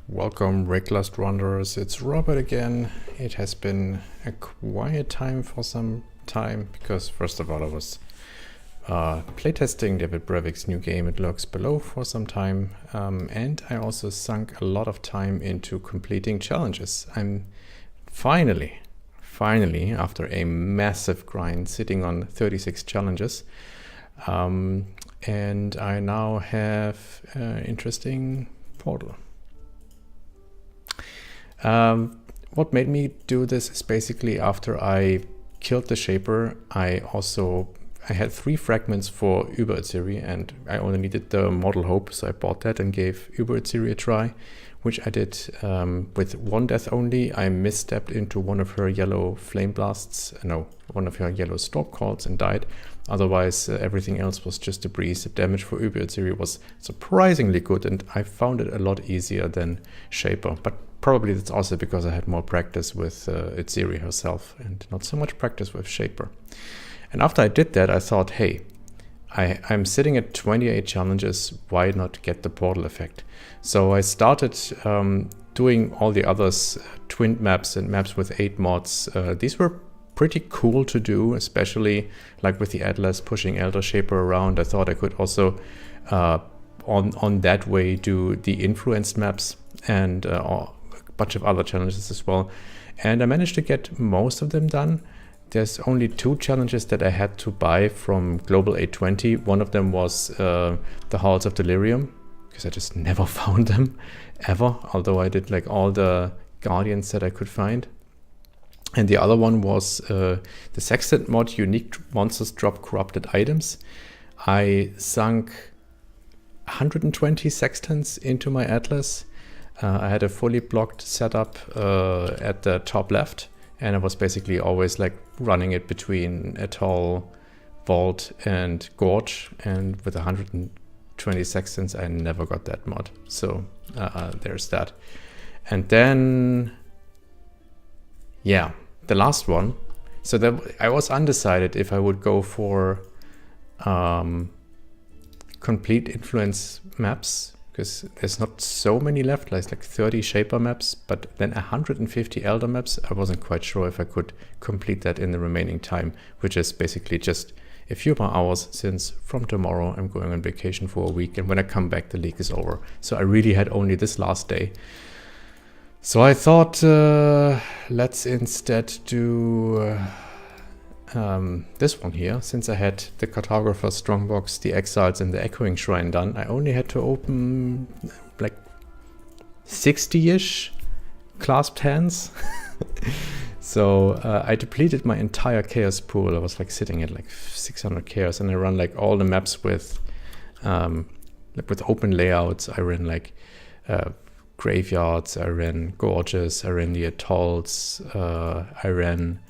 Welcome, Reckless Wanderers. It's Robert again. It has been a quiet time for some time because, first of all, I was playtesting David Breivik's new game, It Lurks Below, for some time, and I also sunk a lot of time into completing challenges. I'm finally, after a massive grind, sitting on 36 challenges, and I now have an interesting portal. What made me do this is basically after I killed the Shaper, I had 3 fragments for Uber-Atziri, and I only needed the Mortal Hope, so I bought that and gave Uber-Atziri a try, which I did with 1 death only. I misstepped into one of her yellow flame blasts, one of her yellow storm calls, and died. Otherwise, everything else was just a breeze. The damage for Uber-Atziri was surprisingly good, and I found it a lot easier than Shaper. But probably that's also because I had more practice with Atziri herself and not so much practice with Shaper. And after I did that, I thought, hey, I'm sitting at 28 challenges, why not get the portal effect? So I started doing all the others, twin maps and maps with 8 mods. These were pretty cool to do, especially like with the Atlas pushing Elder Shaper around. I thought I could also on that way do the influenced maps and a bunch of other challenges as well. And I managed to get most of them done. There's only 2 challenges that I had to buy from Global 820. One of them was the Halls of Delirium, because I just never found them, ever, although I did like all the Guardians that I could find. And the other one was the Sextant mod, Unique Monsters Drop Corrupted Items. I sunk 120 Sextants into my Atlas. I had a fully blocked setup at the top left, and I was basically always like running it between Atoll, Vault, and Gorge. And with 120 Sextants, I never got that mod. So there's that. And then, yeah, the last one. So I was undecided if I would go for complete influence maps, because there's not so many left, like 30 Shaper maps, but then 150 Elder maps. I wasn't quite sure if I could complete that in the remaining time, which is basically just a few more hours, since from tomorrow I'm going on vacation for a week, and when I come back the league is over. So I really had only this last day. So I thought let's instead do this one here. Since I had the Cartographer's Strongbox, the Exiles, and the Echoing Shrine done, I only had to open like 60-ish clasped hands. So I depleted my entire Chaos pool. I was like sitting at like 600 Chaos, and I run like all the maps with open layouts. I ran like graveyards, I ran gorges, I ran the atolls, I ran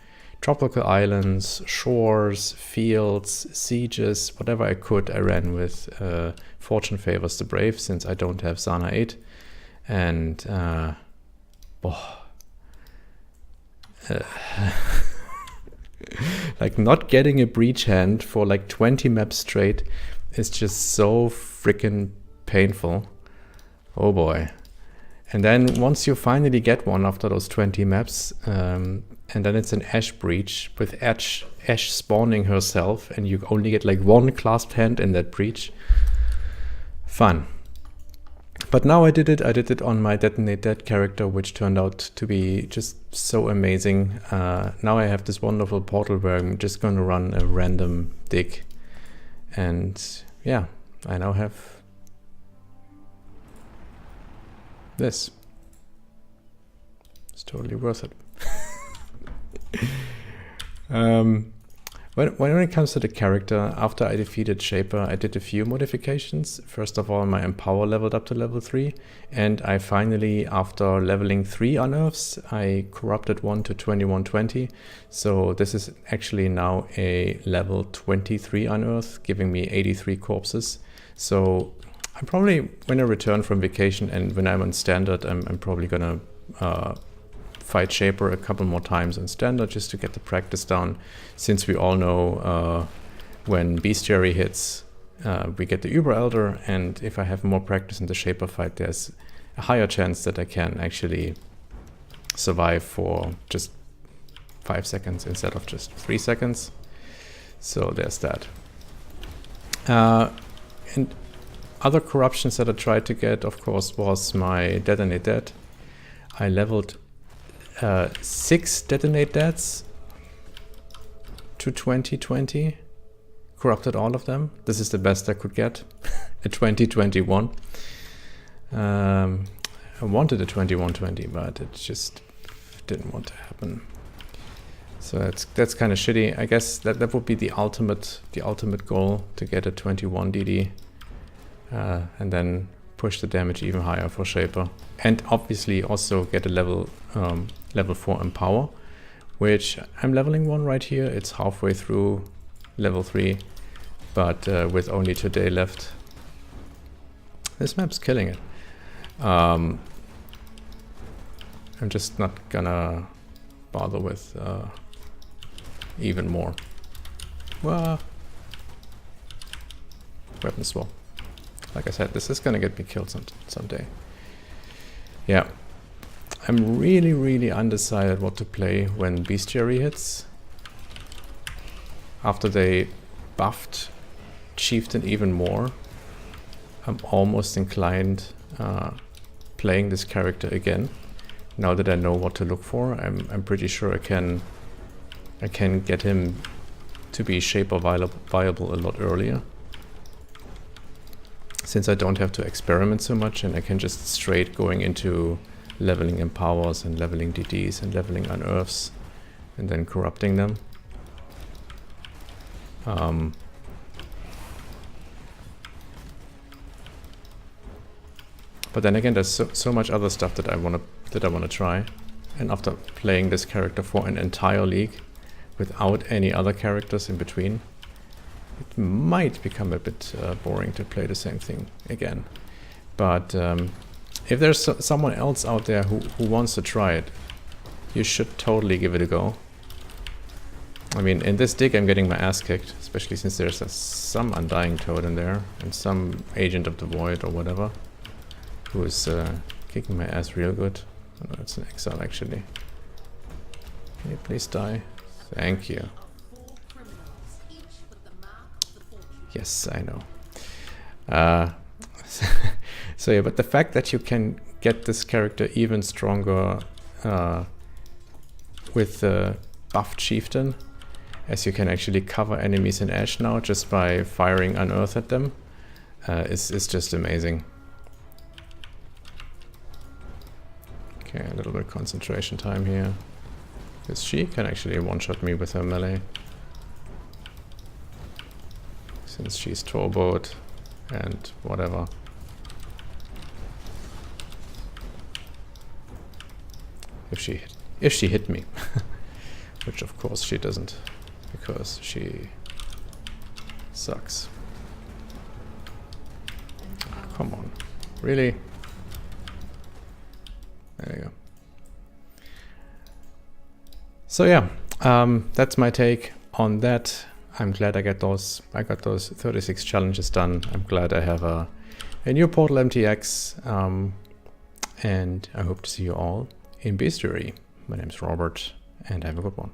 tropical islands, shores, fields, sieges, whatever I could. I ran with Fortune Favors the Brave, since I don't have Zana 8. And like not getting a breach hand for like 20 maps straight is just so freaking painful. Oh boy. And then once you finally get one after those 20 maps, and then it's an Ash breach with Ash spawning herself, and you only get like 1 clasped hand in that breach. Fun. But now I did it on my Detonate Dead character, which turned out to be just so amazing. Now I have this wonderful portal where I'm just going to run a random dig. And yeah, I now have this. It's totally worth it. When it comes to the character, after I defeated Shaper, I did a few modifications. First of all, my Empower leveled up to level 3, and I finally, after leveling 3 unearths, I corrupted 1 to 2120. So this is actually now a level 23 unearth, giving me 83 corpses. So I'm probably, when I return from vacation and when I'm on standard, I'm probably gonna fight Shaper a couple more times on standard just to get the practice down, since we all know when Bestiary hits, we get the Uber Elder, and if I have more practice in the Shaper fight, there's a higher chance that I can actually survive for just 5 seconds instead of just 3 seconds. So there's that. And other corruptions that I tried to get, of course, was my Detonate Dead. I leveled 6 Detonate Deads to 2020, corrupted all of them. This is the best I could get at 2021. I wanted a 2120, but it just didn't want to happen. So that's kind of shitty. I guess that would be the ultimate goal, to get a 21 DD and then push the damage even higher for Shaper, and obviously also get a level 4 Empower, which I'm leveling 1 right here. It's halfway through level 3, but with only today left. This map's killing it. I'm just not gonna bother with even more. Well, weapon swap. Like I said, this is gonna get me killed someday. Yeah, I'm really undecided what to play when Bestiary hits. After they buffed Chieftain even more, I'm almost inclined playing this character again. Now that I know what to look for, I'm pretty sure I can get him to be Shaper viable a lot earlier, since I don't have to experiment so much, and I can just straight going into leveling Empowers and leveling DDs and leveling Unearths and then corrupting them. But then again, there's so much other stuff that I wanna try, and after playing this character for an entire league without any other characters in between, it might become a bit boring to play the same thing again. But if there's someone else out there who wants to try it, you should totally give it a go. I mean, in this dig I'm getting my ass kicked, especially since there's some Undying Toad in there and some Agent of the Void or whatever, who is kicking my ass real good. Oh no, it's an Exile actually. Can you please die? Thank you. Yes, I know. So yeah, but the fact that you can get this character even stronger with the buffed Chieftain, as you can actually cover enemies in Ash now just by firing Unearth at them, is just amazing. Okay, a little bit of concentration time here, because she can actually one-shot me with her melee, since she's turboed and whatever. If she hit me, which of course she doesn't, because she sucks. Oh, come on, really? There you go. So yeah, that's my take on that. I'm glad I got those 36 challenges done. I'm glad I have a new Portal MTX, and I hope to see you all in Bestiary. My name's Robert, and have a good one.